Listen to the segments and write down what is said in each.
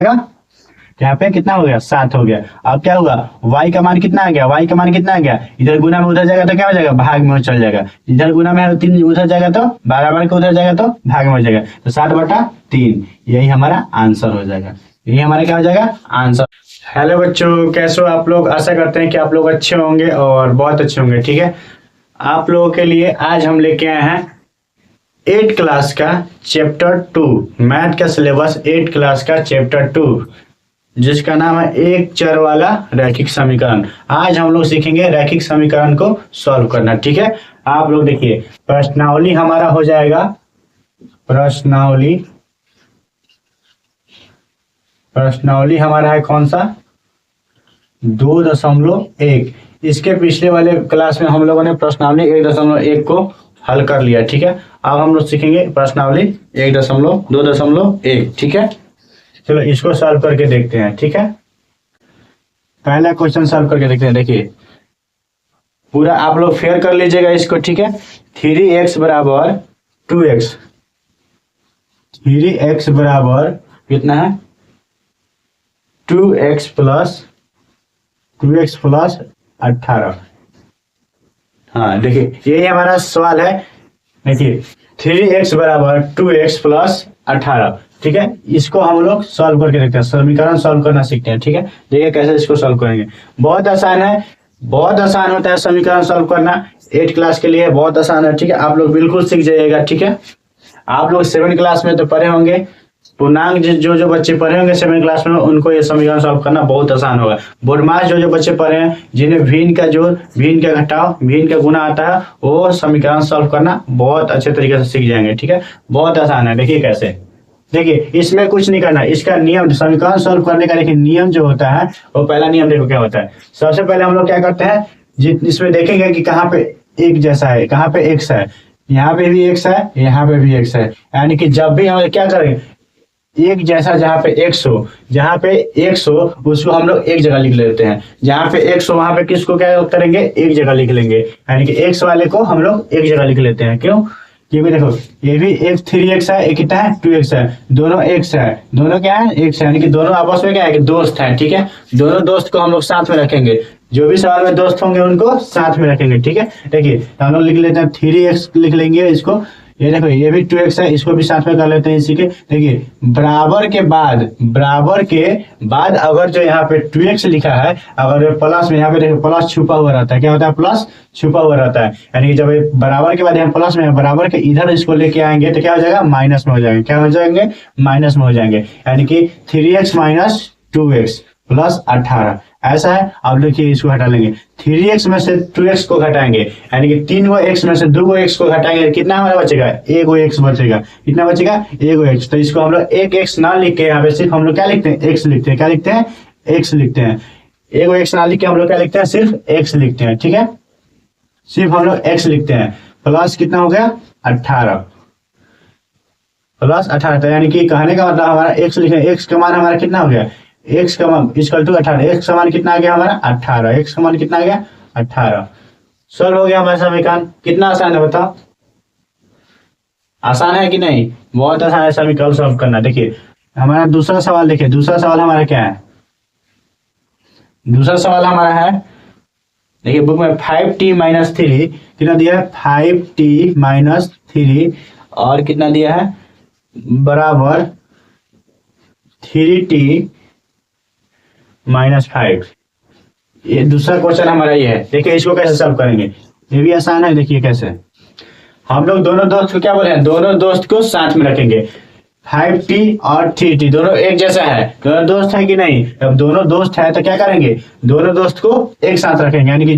यहाँ पे कितना हो गया 7 हो गया। अब क्या हुआ y का मान कितना आ गया, y का मान कितना आ गया, इधर गुना में उधर जाएगा तो क्या हो जाएगा भाग में चल जाएगा, इधर गुना में है तो 3 उधर जाएगा तो बराबर के उधर जाएगा तो भाग में हो जाएगा, तो 7/3 यही हमारा आंसर हो जाएगा, यही हमारा क्या हो जाएगा आंसर। हेलो बच्चों, कैसे हो आप लोग, आशा करते हैं कि आप लोग अच्छे होंगे और बहुत अच्छे होंगे। ठीक है, आप लोगों के लिए आज हम लेके आए हैं 8 क्लास का चैप्टर 2 मैथ का सिलेबस, 8 क्लास का चैप्टर 2 जिसका नाम है एक चर वाला रैखिक समीकरण। आज हम लोग सीखेंगे रैखिक समीकरण को सॉल्व करना। ठीक है, आप लोग देखिए प्रश्नावली हमारा हो जाएगा, प्रश्नावली हमारा है कौन सा 2.1। इसके पिछले वाले क्लास में हम लोगों ने प्रश्नावली 1.1 को हल कर लिया। ठीक है, अब हम लोग सीखेंगे प्रश्नावली 1.2.1। ठीक है, चलो इसको सॉल्व करके देखते हैं। ठीक है, पहला क्वेश्चन सॉल्व करके देखते हैं। देखिए पूरा आप लोग फेयर कर लीजिएगा इसको। ठीक है, 3x बराबर 2x, 3x बराबर कितना है 2x प्लस 18। हाँ देखिए यही हमारा सवाल है। देखिए 3x बराबर 2x प्लस 18। ठीक है, इसको हम लोग सॉल्व करके देखते हैं, समीकरण सॉल्व करना सीखते हैं। ठीक है, देखिए कैसे इसको सॉल्व करेंगे। बहुत आसान है, बहुत आसान होता है समीकरण सॉल्व करना, 8 क्लास के लिए बहुत आसान है। ठीक है, आप लोग बिल्कुल सीख जाइएगा। ठीक है, आप लोग 7 क्लास में तो पढ़े होंगे, पूर्णांक जो बच्चे पढ़े होंगे 7 क्लास में उनको ये समीकरण सॉल्व करना बहुत आसान होगा। बोधमास जो बच्चे पढ़े हैं, जिन्हें भिन्न का जोड़, भिन्न का घटाव, भिन्न का गुना आता है, वो समीकरण सॉल्व करना बहुत अच्छे तरीके से सीख जाएंगे। ठीक है, बहुत आसान है। देखिए कैसे, देखिए इसमें कुछ नहीं करना, इसका नियम समीकरण सॉल्व करने का देखिए नियम जो होता है वो पहला नियम देखो क्या होता है। सबसे पहले हम लोग क्या करते हैं, इसमें देखेंगे कि कहाँ पे एक जैसा है, कहाँ पे एक्स है, यहाँ पे भी एक्स है, यहाँ पे भी एक्स है, यानी कि जब भी हम क्या करें एक जैसा जहाँ पे एक्स हो, जहाँ पे एक्स हो उसको हम लोग एक जगह लिख लेते हैं, जहाँ पे एक्स हो वहां पे किसको क्या करेंगे एक जगह लिख लेंगे, यानी कि एक्स वाले को हम लोग एक जगह लिख लेते हैं। क्यों, क्योंकि देखो ये भी एक 3x है, एक कितना है 2x है, दोनों x है, दोनों क्या है x है, यानी कि दोनों आपस में क्या है कि दोस्त है। ठीक है, दोनों दोस्त को हम लोग साथ में रखेंगे, जो भी सवाल में दोस्त होंगे उनको साथ में रखेंगे। ठीक है, देखिए हम लोग लिख लेते हैं 3x लिख लेंगे इसको, ये देखो ये भी 2x है, इसको भी साथ में कर लेते हैं इसी के। देखिए बराबर के बाद अगर जो यहाँ पे 2x लिखा है, अगर प्लस में यहाँ पे देखो प्लस छुपा हुआ रहता है, क्या होता है प्लस छुपा हुआ रहता है, यानी कि जब बराबर के बाद यहाँ प्लस में बराबर के इधर इसको लेके आएंगे तो क्या हो जाएगा माइनस में हो जाएंगे, क्या हो जाएंगे माइनस में हो जाएंगे, यानी कि 3x माइनस 2x प्लस 18 ऐसा है। अब देखिए इसको हटा लेंगे, 3x में से 2x को घटाएंगे, यानी कि 3 गो x में से 2 गो x को घटाएंगे, कितना हमारा बचेगा 1 गो x बचेगा, कितना बचेगा 1 गो x। तो इसको हम लोग एक x ना लिख के यहाँ पे सिर्फ हम लोग क्या लिखते हैं x लिखते हैं, क्या लिखते हैं x लिखते हैं, 1 गो x ना लिख के हम लोग क्या लिखते हैं सिर्फ x लिखते हैं। ठीक है, सिर्फ हम लोग x लिखते हैं, प्लस कितना हो गया 18 प्लस 18, यानी कि कहने का मतलब हमारा x लिखे, x का मान हमारा कितना हो गया x का मान इक्वल टू 18, x का मान कितना आ गया हमारा 18, x का मान कितना आ गया 18। सॉल्व हो गया हमारा समीकरण। कितना आसान है बताओ, आसान है कि नहीं, बहुत आसान है समीकरण सॉल्व करना। देखिए हमारा दूसरा सवाल, देखिए दूसरा सवाल हमारा क्या है, दूसरा सवाल हमारा है देखिए बुक में 5t माइनस 3 कितना दिया है 5t माइनस 3 और कितना दिया है बराबर 3t -5। ये दूसरा क्वेश्चन हमारा ये है। देखिए इसको कैसे सॉल्व करेंगे, ये भी आसान है। देखिए कैसे, हम लोग दोनों दोस्त को क्या बोले हैं, दोनों दोस्त को साथ में रखेंगे, 5t और 3t दोनों एक जैसा है, दोनों दोस्त है कि नहीं, अब दोनों दोस्त है तो क्या करेंगे दोनों दोस्त को एक साथ रखेंगे, यानी कि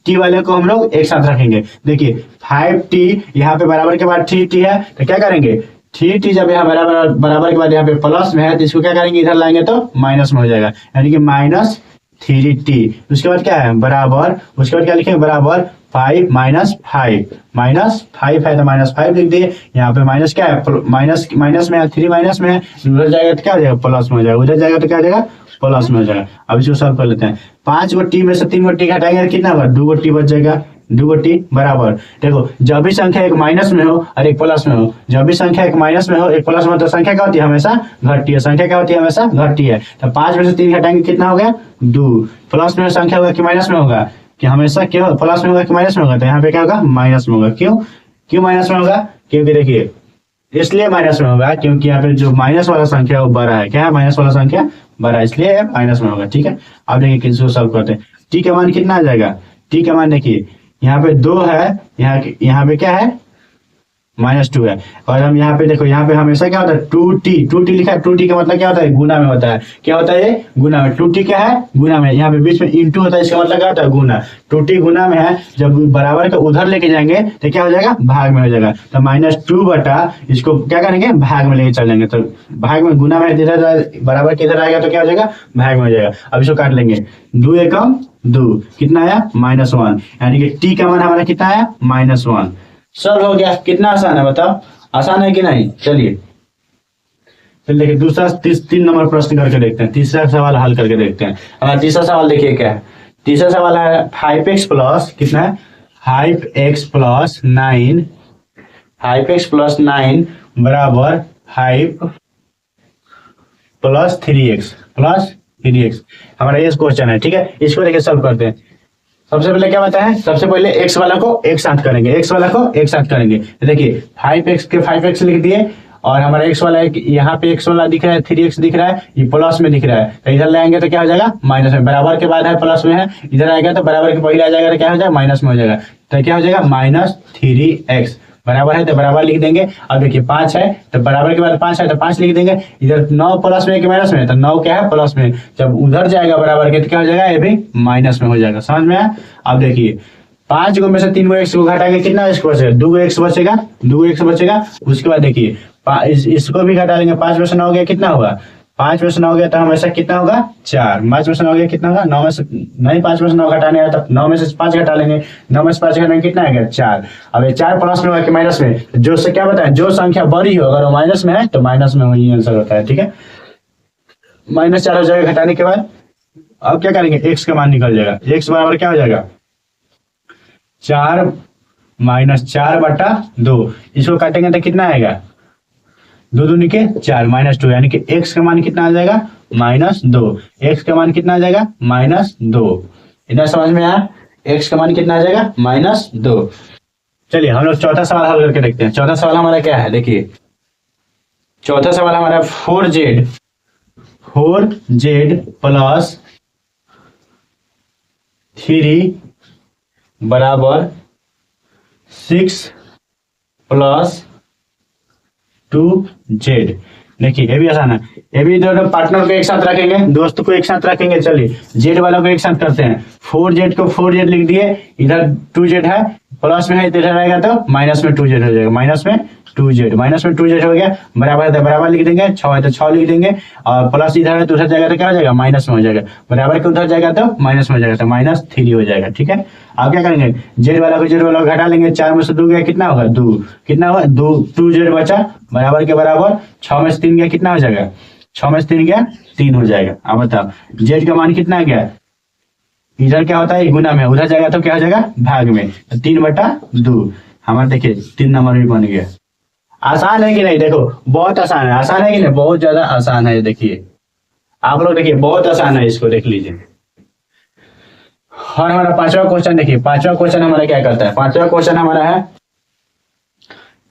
t वाले को हम लोग एक साथ रखेंगे। देखिए 5t यहाँ पे बराबर के बाद 3t है तो क्या करेंगे 3t जब यहाँ बराबर के बाद यहाँ पे प्लस में है तो इसको क्या करेंगे इधर लाएंगे तो माइनस में हो जाएगा, यानी कि -3t। उसके बाद क्या है बराबर, उसके बाद क्या लिखेंगे बराबर 5 -5 है तो -5 लिख दिए, यहाँ पे माइनस क्या है माइनस में है, 3 माइनस में है, उधर जाएगा तो क्या हो जाएगा प्लस में हो जाएगा, उधर जाएगा तो क्या हो जाएगा प्लस में हो जाएगा। अब इसको सॉल्व कर लेते हैं, 5 गो t में से 3 गो t घटाएंगे कितना होगा 2 गो t बच जाएगा, 2 को टी बराबर, देखो जब भी संख्या एक माइनस में हो और एक प्लस में हो, जब भी संख्या एक माइनस में हो एक प्लस में हो, तो संख्या क्या होती है? हमेशा घटती है। संख्या क्या होती है? हमेशा घटती है। तो 5 में से 3 घटाएंगे कितना हो गया? 2। प्लस में संख्या होगा कि माइनस में होगा? कि हमेशा क्या प्लस में होगा कि माइनस में होगा? तो यहाँ पे क्या होगा? माइनस में होगा। क्यों माइनस में होगा? क्योंकि देखिए इसलिए माइनस में होगा क्योंकि यहाँ पे जो माइनस वाला संख्या वो बड़ा है। क्या है? माइनस वाला संख्या बड़ा है, इसलिए माइनस में होगा। ठीक है, अब देखिए किसको सॉल्व करते हैं। टी का मान कितना आ जाएगा? टी का मान देखिए यहाँ पे 2 है, यहाँ पे क्या है? -2 है। और हम यहाँ पे देखो, यहाँ पे हमेशा क्या होता है? 2t लिखा है। 2t का मतलब क्या होता है? गुना में होता है। क्या होता है? ये गुना में। 2t क्या है? गुना में। यहाँ पे बीच में इंटू होता है, इसका मतलब क्या होता है? गुना। 2t गुना में है, जब बराबर का उधर लेके जाएंगे तो क्या हो जाएगा? भाग में हो जाएगा। तो -2 बटा इसको क्या करेंगे? भाग में लेके चल जाएंगे। तो भाग में गुना में इधर बराबर के इधर आएगा तो क्या हो जाएगा? भाग में हो जाएगा। अब इसको काट लेंगे। 2 एकम 2 कितना आया? -1, यानी कि टी का मान हमारा कितना आया? -1। सॉल्व हो गया। कितना आसान है बताओ? आसान है कि नहीं? चलिए देखिए दूसरा 3 नंबर प्रश्न करके देखते हैं। तीसरा सवाल हल करके देखते हैं। हमारा तीसरा सवाल देखिए क्या है। तीसरा सवाल है 5x प्लस कितना है? 5x प्लस 9 बराबर 5 प्लस 3x हमारा ये क्वेश्चन है। ठीक है, इसको देखिए सॉल्व करते हैं। सबसे पहले क्या बताया? सबसे पहले x वाला को एक साथ करेंगे। देखिए 5x के 5x लिख दिए और हमारा x वाला यहाँ पे x वाला दिख रहा है, 3x दिख रहा है, ये प्लस में दिख रहा है। तो इधर ले आएंगे तो क्या हो जाएगा? माइनस में। बराबर के बाद है प्लस में है, इधर आएगा तो बराबर के पहले आ जाएगा तो क्या हो जाएगा? माइनस में हो जाएगा। तो क्या हो जाएगा? -3x बराबर है तो बराबर लिख देंगे। अब देखिए 5 है तो बराबर के बाद 5 है तो 5 लिख देंगे। इधर 9 प्लस में कि माइनस में? तो 9 क्या है? प्लस में। जब उधर जाएगा बराबर के तो क्या हो जाएगा? ये भी माइनस में हो जाएगा। समझ में आया? अब देखिए 5 में से 3 x को घटाएंगे कितना x बचेगा? 2x बचेगा। उसके बाद देखिए इसको भी घटा लेंगे। 5 में से 9 गया कितना होगा? 5 में से 9 गया तो हमेशा कितना होगा? 4। 5 में से 9 गया कितना होगा? 9 में से नहीं, 5 में से 9 घटाने आया तो 9 में से 5 घटा लेंगे। 9 में से 5 घटाएंगे कितना आएगा? 4। अब ये 4 प्लस में होगा कि माइनस में? जो से क्या बताए? जो संख्या बड़ी हो अगर वो माइनस में है तो माइनस में वही आंसर होता है। ठीक है, -4 हो जाएगा घटाने के बाद। अब क्या करेंगे? x का मान निकल जाएगा। x बराबर क्या हो जाएगा? 4 -4 बटा 2। इसको काटेंगे तो कितना आएगा? 2 दूनी के 4 -2, यानी कि x का मान कितना आ जाएगा? -2। x का मान कितना आ जाएगा? -2। इतना समझ में आया? x का मान कितना आ जाएगा? -2। चलिए हम लोग चौथा सवाल हल करके देखते हैं। चौथा सवाल हमारा क्या है? देखिए चौथा सवाल हमारा 4z प्लस 3 बराबर 6 प्लस 2z। देखिए ये भी आसान है। ये भी दोनों पार्टनर को एक साथ रखेंगे, दोस्त को एक साथ रखेंगे। चलिए z वाला को एक साथ करते हैं। 4z को 4z लिख दिए, इधर 2z है, प्लस में है इधर रहेगा तो माइनस में 2z हो जाएगा। माइनस में 2z हो गया। बराबर है तो बराबर लिख देंगे, 6 है तो 6 लिख देंगे, और प्लस इधर है तो उधर जाएगा तो क्या हो जाएगा? माइनस में हो जाएगा। बराबर के उधर जाएगा तो माइनस में हो जाएगा, तो -3 हो जाएगा। ठीक है, अब क्या करेंगे? z वाला को घटा लेंगे। 4 में से 2 गया कितना होगा? 2। कितना हुआ? 2z बचा। बराबर के बराबर 6 में से 3 गया कितना हो जाएगा? 6 में से 3 गया 3 हो जाएगा। अब बताओ z का मान कितना गया? इधर क्या होता है? गुना में, उधर जाएगा तो क्या हो जाएगा? भाग में। 3/2 हमारा देखिए 3 नंबर भी बन गया। आसान है कि नहीं? देखो बहुत आसान है। आसान है कि नहीं? बहुत ज्यादा आसान है। देखिए आप लोग देखिए बहुत आसान है, इसको देख लीजिए। और हमारा पांचवा क्वेश्चन देखिए। पांचवा क्वेश्चन हमारा क्या करता है? पांचवा क्वेश्चन हमारा है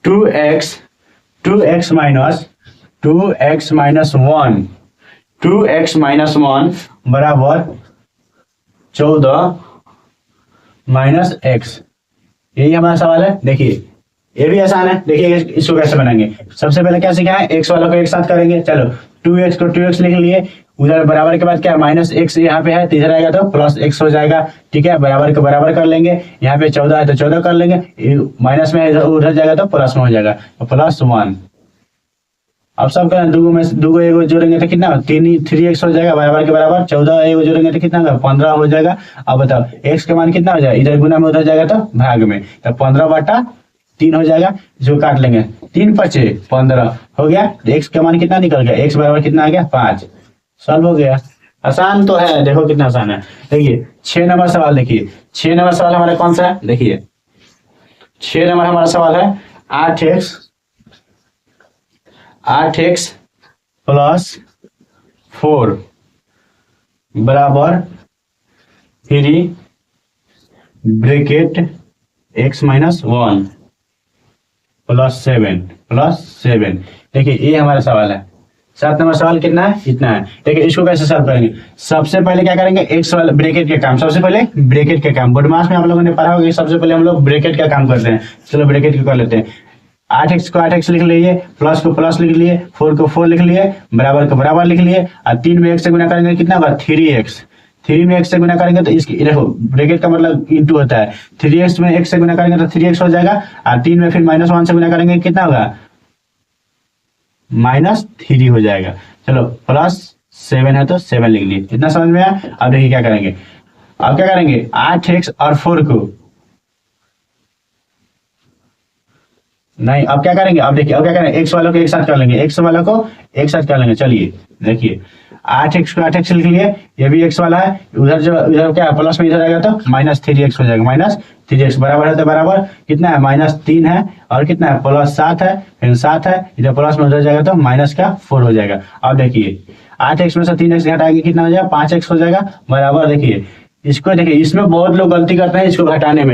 2x माइनस 1 बराबर 14 -x। यही हमारा सवाल है। देखिए ये भी आसान है। देखिए इसको कैसे बनाएंगे। सबसे पहले क्या सीखा है? x वालों को एक साथ करेंगे। चलो 2x को 2x लिख लिए, उधर बराबर के बाद क्या -x यहाँ पे है तो इधर आएगा तो +x हो जाएगा। ठीक है, बराबर को बराबर कर लेंगे। यहाँ पे 14 है तो 14 कर लेंगे, माइनस में उधर जाएगा तो प्लस में हो जाएगा, तो +1। अब सब का 2 एगो जोड़ेंगे तो कितना? 3x हो जाएगा। बराबर के बराबर 14 एगो जोड़ेंगे तो कितना होगा? 15 हो जाएगा। अब बताओ x का मान कितना हो जाएगा? इधर गुना में उधर जाएगा तो भाग में, तो 15/3 हो जाएगा। जो काट लेंगे 3 × 5 = 15 हो गया। x का मान कितना निकल गया? x बराबर कितना आ गया? 5। सॉल्व हो गया। आसान तो है, देखो कितना आसान है। देखिए 6 नंबर सवाल, देखिए 6 नंबर सवाल हमारा कौन सा है, देखिए 6 नंबर हमारा सवाल है 8x प्लस 4 बराबर 3 ब्रैकेट x माइनस 1 प्लस 7। देखिए ये हमारा सवाल है। 7 नंबर सवाल कितना है, इतना है। देखिए इसको कैसे सॉल्व करेंगे, सबसे पहले क्या करेंगे, एक्स वाला ब्रैकेट के काम, सबसे पहले ब्रैकेट के काम, बोर्डमास में आप लोगों ने पढ़ा होगा कि सबसे पहले हम लोग ब्रैकेट का काम करते हैं। चलो ब्रैकेट को कर लेते हैं। 8x को 8x लिख लिए, प्लस को प्लस लिख लिए, 4 को 4 लिख लिए, बराबर को बराबर लिख लिए, और 3 में 1 से गुना करेंगे कितना होगा 3x। 3 में 1 से गुना करेंगे तो इसकी देखो ब्रैकेट का मतलब इंटू होता है, 3x में 1 से गुना करेंगे तो 3x हो जाएगा, और 3 में फिर -1 से गुना करेंगे कितना होगा -3 हो जाएगा। चलो +7 है तो 7 लिख लिए, इतना समझ में आया। अब देखिए क्या करेंगे, अब क्या करेंगे 8x और 4 को नहीं, अब क्या करेंगे, अब देखिए अब क्या करेंगे, x वालों को एक साथ कर लेंगे, x वालों को एक साथ कर लेंगे। चलिए देखिए 8x को 8x लिख लिए, ये भी x वाला है, उधर जो इधर क्या है प्लस में इधर आएगा तो -3x हो जाएगा, -3x बराबर है तो बराबर कितना है -3 है, और कितना है +7 है, फिर 7 है, इधर प्लस में उधर जाएगा तो -4 हो जाएगा। अब देखिए 8x में से 3x घटाएंगे कितना हो जाएगा 5x हो जाएगा, बराबर। देखिए इसको देखिए, इसमें बहुत लोग गलती करते हैं, इसको घटाने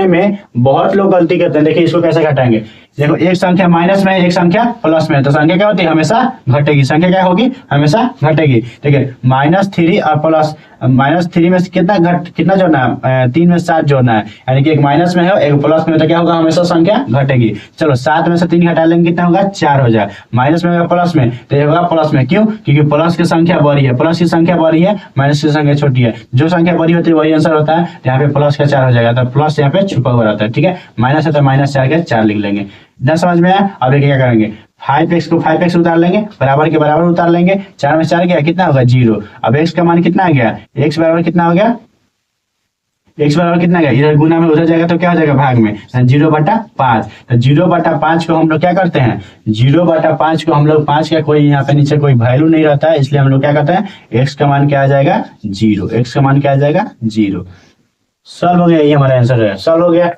में बहुत लोग गलती करते हैं। देखिए इसको कैसे घटाएंगे, देखो एक संख्या माइनस में है, एक संख्या प्लस में है, तो संख्या क्या होती है हमेशा घटेगी, संख्या क्या होगी हमेशा घटेगी। देखिए -3 और प्लस -3 में से कितना जोड़ना है 3 में 7 जोड़ना है, यानी कि एक माइनस में है एक प्लस में है, तो क्या होगा हमेशा संख्या घटेगी। चलो 7 में से 3 घटा लेंगे कितना होगा 4 हो जाएगा, माइनस में होगा प्लस में तो ये होगा प्लस में, क्यों, क्योंकि प्लस की संख्या बड़ी है, प्लस की संख्या बड़ी है, माइनस की संख्या छोटी है, जो संख्या बड़ी होती है वही आंसर होता है। यहाँ पे प्लस का 4 हो जाएगा, तो प्लस यहाँ पे छुपा हुआ रहता है, ठीक है, माइनस है तो -4 के 4 लिख लेंगे। इतना समझ में आया। अब देखिए क्या करेंगे, 5x को 5x उतार लेंगे, बराबर के बराबर उतार लेंगे, 4 में 4 गया कितना होगा 0। अब x का मान कितना आ गया, x बराबर कितना हो गया, x बराबर कितना गया, इधर गुना में उधर जाएगा तो क्या हो जाएगा भाग में 0/5। तो 0/5 को हम लोग क्या करते हैं, 0/5 को हम लोग 5 का कोई यहाँ पे नीचे कोई वैल्यू नहीं रहता है, इसलिए हम लोग क्या करते हैं x का मान क्या आ जाएगा 0, x का मान क्या आ जाएगा 0। सॉल्व हो गया, ये हमारा आंसर है, सॉल्व हो गया।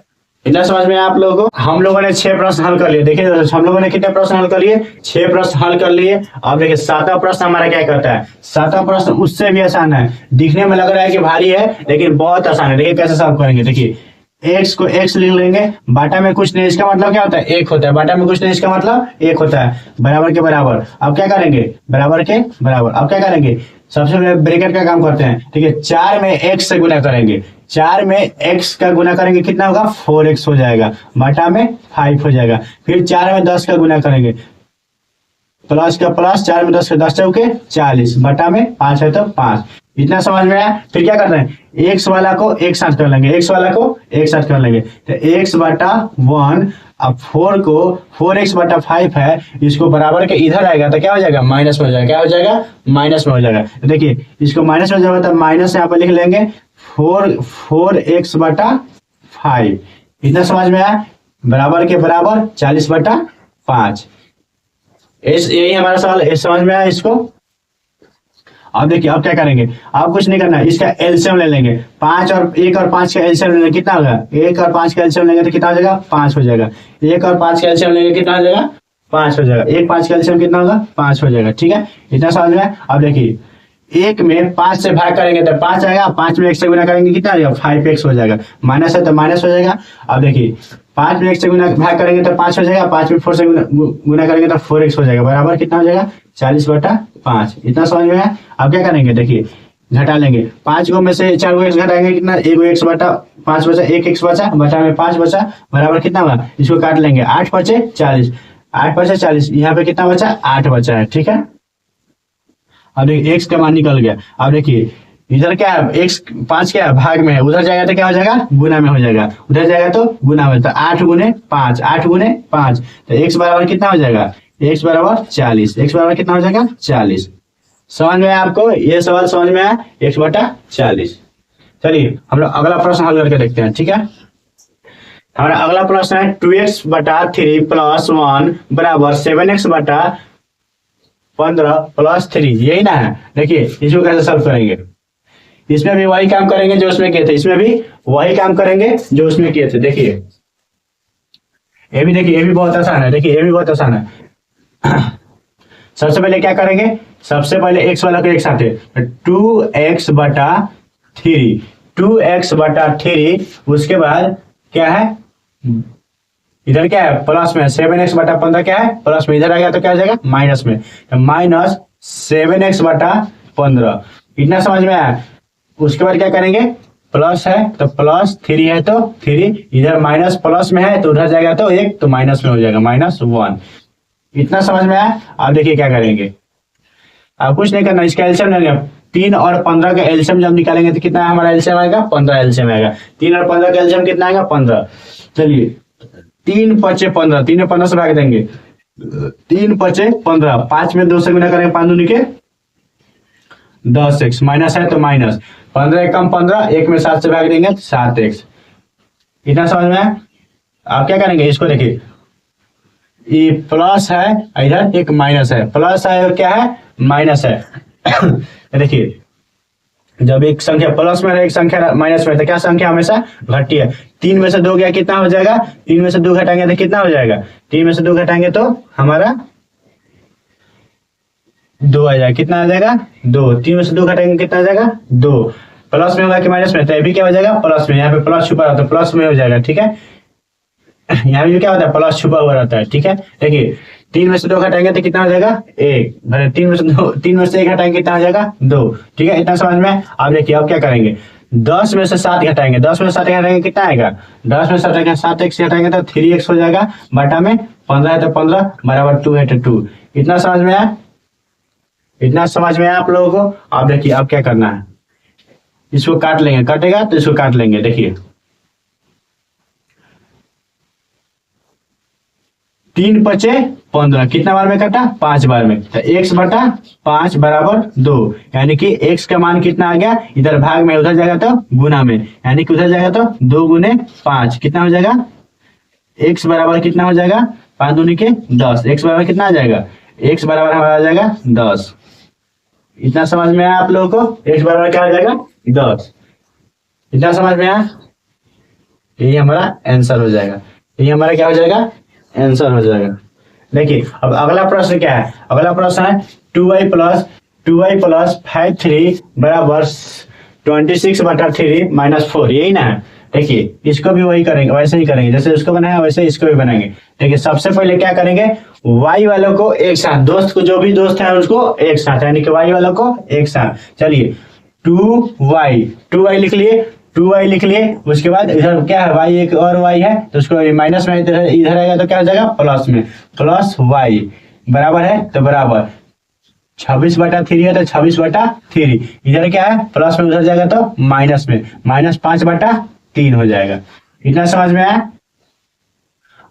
इतना समझ में आप लोगों को। हम लोगों ने 6 प्रश्न हल कर लिए। देखिए हम लोगों ने कितने प्रश्न हल कर लिए, 6 प्रश्न हल कर लिए। अब देखिए 7वां प्रश्न हमारा क्या करता है, 7वां प्रश्न उससे भी आसान है, दिखने में लग रहा है कि भारी है लेकिन बहुत आसान है। देखिए कैसे सॉल्व करेंगे, देखिए x को x लिख लेंगे, बाटा में कुछ नहीं, इसका मतलब क्या होता है 1 होता है, बाटा में कुछ नहीं इसका मतलब 1 होता है, बराबर के बराबर। अब क्या करेंगे, बराबर के बराबर, अब क्या करेंगे, सबसे पहले ब्रैकेट का काम करते हैं, ठीक है। 4 में x से गुना करेंगे, 4 में x का गुना करेंगे कितना होगा 4x हो जाएगा, बटा में 5 हो जाएगा। फिर 4 में 10 का गुना करेंगे, प्लस का प्लस, 4 में 10 का 10 चौके 40, बटा में 5 है तो 5। इतना समझ में आया। फिर क्या करना है, x वाला को एक साथ कर लेंगे, x वाला को एक साथ कर लेंगे, तो x/1। अब 4 को 4x/5 है, इसको बराबर के इधर आएगा तो क्या हो जाएगा माइनस में हो जाएगा, क्या हो जाएगा माइनस में हो जाएगा। तो देखिए इसको माइनस में जाएगा तो माइनस यहाँ पर लिख लेंगे 4x/5। इतना समझ में आया, बराबर के बराबर 40/5। यही हमारा सवाल है, समझ में आया इसको। अब देखिए अब क्या करेंगे, अब कुछ नहीं करना है, इसका एलसीएम ले लेंगे, 5 और 1 और 5 का एलसीएम लेंगे, कितना होगा 1 और 5 का एलसीएम लेंगे तो कितना हो जाएगा 5 हो जाएगा। 1 और 5 का एलसीएम लेंगे कितना हो जाएगा 5 हो जाएगा, 1 5 का एलसीएम कितना होगा 5 हो जाएगा, ठीक है। इतना समझ में। अब देखिए 1 में 5 से भाग करेंगे तो 5 आएगा, 5 में 1 से गुना करेंगे कितना आ जाएगा 5x हो जाएगा, माइनस है तो माइनस हो जाएगा। अब देखिए 5 में 1 से गुना भाग करेंगे तो 5 हो जाएगा, 5 में 4 से गुना करेंगे तो 4x हो जाएगा, बराबर कितना हो जाएगा 40/5। इतना समझ में आया। अब क्या करेंगे, देखिए घटा लेंगे, 5 को में से 4 को x घटाएंगे कितना, 1x/5 बचा, 1x बचा, बचा में 5 बचा, बराबर कितना हुआ, इसको काट लेंगे, 8 बचे 40, 8 बचे 40, यहाँ पे कितना बचा 8 बचा है, ठीक है। अब देखिए x का मान निकल गया। अब देखिए इधर क्या है, x 5 क्या है भाग में है, उधर जाएगा तो क्या हो जाएगा गुना में हो जाएगा, उधर जाएगा तो गुना में, तो 8 गुने 5, 8 गुने 5, तो x बराबर कितना हो जाएगा, x बराबर 40, x बराबर कितना हो जाएगा 40। समझ में आया आपको, ये सवाल समझ में आया, 1/40। चलिए हम लोग अगला प्रश्न हल करके देखते हैं, ठीक है। हमारा अगला प्रश्न है 2x/3 + 1 बराबर 7x/, 15 प्लस 3, यही ना है। देखिए इसको कैसे सॉल्व करेंगे, इसमें भी वही काम करेंगे जो उसमें किए थे, इसमें भी वही काम करेंगे जो उसमें किए थे। देखिए ये भी, देखिए ये भी बहुत आसान है, देखिए ये भी बहुत आसान है। सबसे पहले क्या करेंगे, सबसे पहले एक्स वाला को एक साथ है 2x बटा 3, 2x बटा 3, उसके बाद क्या है, इधर क्या है प्लस में 7x बटा 15 क्या है प्लस में, इधर आ गया तो क्या हो जाएगा माइनस में, माइनस 7x बटा 15, इतना समझ में आया। उसके बाद क्या करेंगे, प्लस है तो प्लस 3 है तो 3, इधर माइनस प्लस में है तो उधर जाएगा तो 1 तो माइनस में हो जाएगा -1, इतना समझ में आया। आप देखिए क्या करेंगे, आप कुछ नहीं करना, इसका एलसीएम लेंगे, 3 और 15 का एलसीएम जब निकालेंगे तो कितना हमारा एलसीएम आएगा, 15 एलसीएम आएगा। 3 और 15 का एलसीएम कितना आएगा 15। चलिए 3 पचे 15, 3 और 15 से भाग देंगे, 3 पचे 15, 5 में 2 से गुना करेंगे 5 दूनी के 10x, माइनस है तो माइनस 15 कम 15, 1 में 7 से भाग देंगे 7x, इतना समझ में आया। आप क्या करेंगे, इसको देखिए ये प्लस है इधर एक माइनस है, प्लस है और क्या है माइनस है। देखिए जब एक संख्या प्लस में है एक संख्या माइनस में, तो क्या संख्या हमेशा घटती है। 3 में से 2 गया कितना हो जाएगा, 3 में से 2 घटाएंगे तो कितना हो जाएगा, 3 में से 2 घटाएंगे तो हमारा 2 आ जाएगा, कितना आ जाएगा 2, 3 में से 2 घटाएंगे कितना आ जाएगा 2, प्लस में होगा कि माइनस में, तो अभी क्या हो जाएगा प्लस में, यहाँ पे प्लस छुपा रहता है प्लस में हो जाएगा, ठीक है। यहाँ भी क्या होता है प्लस छुपा हुआ रहता है, ठीक है। देखिए 3 में से 2 घटाएंगे तो कितना हो जाएगा 1, 3 में से 2, 3 में से 1 घटाएंगे कितना हो जाएगा 2, ठीक है, इतना समझ में। अब देखिए अब क्या करेंगे, 10 में से 7 घटाएंगे, 10 में से 7 घटाएंगे कितना आएगा, 10 में से 7x घटाएंगे तो 3x हो जाएगा, बटा में 15 है तो 15 बराबर 2 है तो 2, इतना समझ में आया, इतना समझ में आया आप लोगों को। अब देखिए अब क्या करना है, इसको काट लेंगे, कटेगा तो इसको काट लेंगे। देखिए 3 पचे 15, कितना बार में कटा 5 बार में, तो x बटा 5 बराबर 2, यानी कि x का मान कितना आ गया, इधर भाग में उधर जाएगा तो गुना में, यानी कि उधर जाएगा तो 2 गुने 5 कितना हो जाएगा, x बराबर कितना हो जाएगा 5 दूनी के 10, x बराबर कितना आ जाएगा, x बराबर हमारा आ जाएगा 10, इतना समझ में आया आप लोगों को, x बराबर क्या हो जाएगा 10, इतना समझ में आया, यही हमारा आंसर हो जाएगा, यही हमारा क्या हो जाएगा आंसर हो जाएगा। देखिए अब अगला प्रश्न क्या है, अगला प्रश्न है 2y प्लस 5 बराबर 26 बटा 3 माइनस 4, यही ना है। देखिए इसको भी वही करेंगे, वैसे ही करेंगे जैसे उसको बनाया वैसे इसको भी बनाएंगे। देखिए सबसे पहले क्या करेंगे, y वालों को एक साथ, दोस्त को जो भी दोस्त है उसको एक साथ, यानी कि y वालों को एक साथ। चलिए 2y लिख लिए, 2y लिख लिए, उसके बाद इधर क्या है y एक और y है तो उसको माइनस में इधर आएगा तो क्या हो जाएगा प्लस में, प्लस y बराबर है तो बराबर 26 बटा 3 है तो 26 बटा 3, इधर क्या है प्लस में उधर जाएगा तो माइनस में, माइनस 5 बटा 3 हो जाएगा, इतना समझ में आया।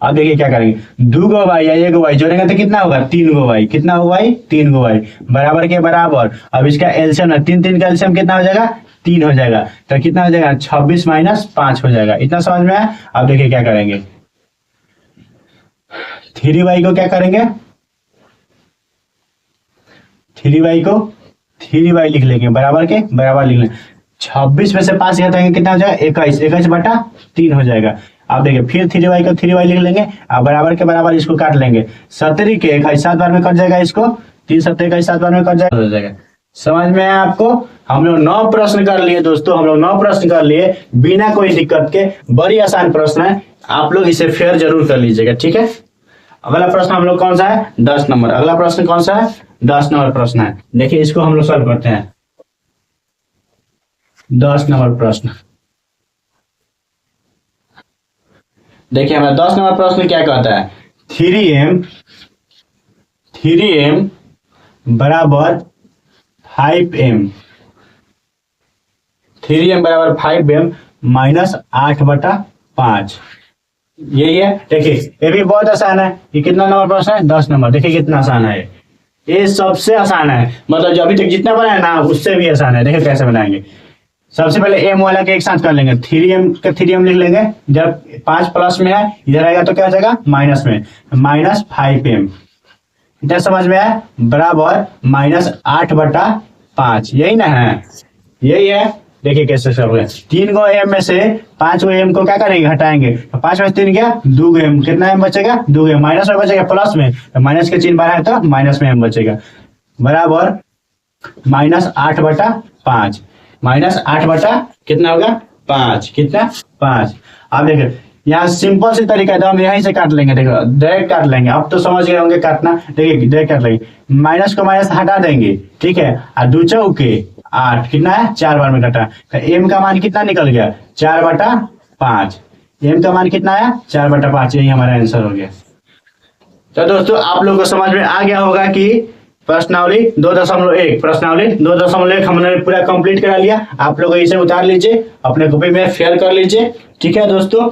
अब देखिए क्या करेंगे, 2 गो y या 1 गो y जोड़ेंगे तो कितना होगा 3 गो y, कितना होगा y 3 गो y बराबर के बराबर। अब इसका एलसीएम है 3 का एलसीएम कितना हो जाएगा 3 हो जाएगा, तो कितना हो जाएगा 26 माइनस 5 हो जाएगा, इतना समझ में आया। अब देखिए क्या करेंगे, 3y को क्या करेंगे, 3y लिख लेंगे, बराबर के बराबर लिख लेंगे, 26 में से 5 घटाएंगे कितना हो जाएगा 21 बटा 3 हो जाएगा। अब देखिए फिर 3y को 3y लिख लेंगे, अब बराबर के बराबर इसको काट लेंगे, 17 के 21 7 बार में कट जाएगा, इसको 3 7 21 7 बार में कट जाएगा, हो जाएगा। समझ में आया आपको। हम लोग 9 प्रश्न कर लिए दोस्तों, हम लोग 9 प्रश्न कर लिए बिना कोई दिक्कत के, बड़ी आसान प्रश्न है, आप लोग इसे फेयर जरूर कर लीजिएगा, ठीक है। अगला प्रश्न हम लोग कौन सा है 10 नंबर, अगला प्रश्न कौन सा है 10 नंबर प्रश्न है। देखिए इसको हम लोग सॉल्व करते हैं, 10 नंबर प्रश्न। देखिए हमारा 10 नंबर प्रश्न क्या कहता है, 3m बराबर 5m, 3m बराबर 5m माइनस 8 बटा 5, यही है। देखिए ये भी बहुत आसान है, ये कितना नंबर प्रश्न है 10 नंबर। देखिए कितना आसान है, ये सबसे आसान है, मतलब जो अभी तक जितना बनाया ना उससे भी आसान है। देखिए कैसे बनाएंगे, सबसे पहले m वाला के एक साथ कर लेंगे, 3m का 3m लिख लेंगे, जब 5 प्लस में है इधर आएगा तो क्या हो जाएगा माइनस में, माइनस 5m, इतना समझ में आया, बराबर -8/5, यही ना है, यही है। देखिए कैसे सब है, 3 गो एम में से 5 गो एम को क्या करेंगे, हटाएंगे, तो 5 में 3 गया 2 गो एम, कितना एम बचेगा, 2 एम, माइनस में बचेगा प्लस में, तो माइनस के चिन्ह बाहर है तो माइनस में एम बचेगा, बराबर -8/5, -8 कितना होगा 5, कितना 5। अब देखिए यहाँ सिंपल सी तरीका है, तो हम यहीं से काट लेंगे, देखो डायरेक्ट काट लेंगे, अब तो समझ गए होंगे काटना। देखिए डायरेक्ट काट लेंगे, माइनस को माइनस हटा देंगे, ठीक है, और 2 चौके 8, कितना है 4 बार में कटा, तो एम का मान कितना निकल गया 4/5, एम का मान कितना है 4/5, यही हमारा आंसर हो गया। तो दोस्तों आप लोगों को समझ में आ गया होगा कि प्रश्नावली 2.1 प्रश्नावली 2.1 हमने पूरा कंप्लीट करा लिया। आप लोग इसे उतार लीजिए, अपने कॉपी में फेयर कर लीजिए, ठीक है दोस्तों।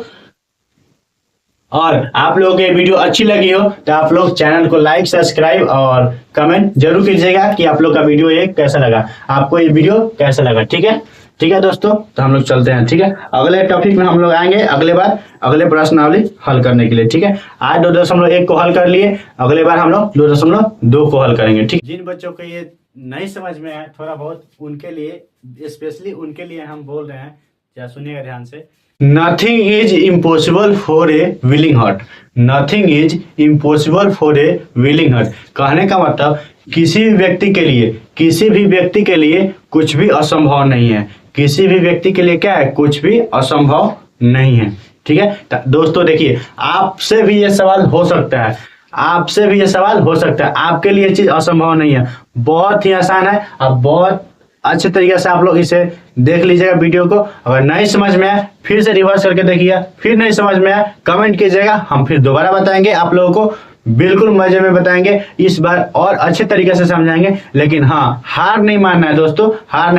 और आप लोगों को ये वीडियो अच्छी लगी हो तो आप लोग चैनल को लाइक, सब्सक्राइब और कमेंट जरूर कीजिएगा कि आप लोग का वीडियो ये कैसा लगा, आपको ये वीडियो कैसा लगा, ठीक है। ठीक है दोस्तों, तो हम लोग चलते हैं, ठीक है। अगले टॉपिक में हम लोग आएंगे अगले बार, अगले प्रश्नावली हल करने के लिए, ठीक है। आज 2.1 को हल कर लिए, अगले बार हम लोग 2.2 को हल करेंगे, ठीक। जिन बच्चों को ये नहीं समझ में आया थोड़ा बहुत, उनके लिए स्पेशली उनके लिए हम बोल रहे हैं, क्या सुनिएगा ध्यान से। Nothing is impossible for a willing heart, nothing is impossible for a willing heart. कहने का मतलब किसी भी व्यक्ति के लिए, किसी भी व्यक्ति के लिए कुछ भी असंभव नहीं है, किसी भी व्यक्ति के लिए क्या है, कुछ भी असंभव नहीं है, ठीक है। दोस्तों देखिए, आपसे भी ये सवाल हो सकता है, आपसे भी ये सवाल हो सकता है, आपके लिए चीज असंभव नहीं है, बहुत ही आसान है। अब बहुत अच्छे तरीके से आप लोग इसे देख लीजिएगा वीडियो को। अगर नहीं समझ में आए फिर से रिवर्स करके देखिए, फिर नहीं समझ में आए कमेंट कीजिएगा, हम फिर दोबारा बताएंगे आप लोगों को, बिल्कुल मजे में बताएंगे, इस बार और अच्छे तरीके से समझाएंगे। लेकिन हाँ, हार नहीं मानना है दोस्तों, हार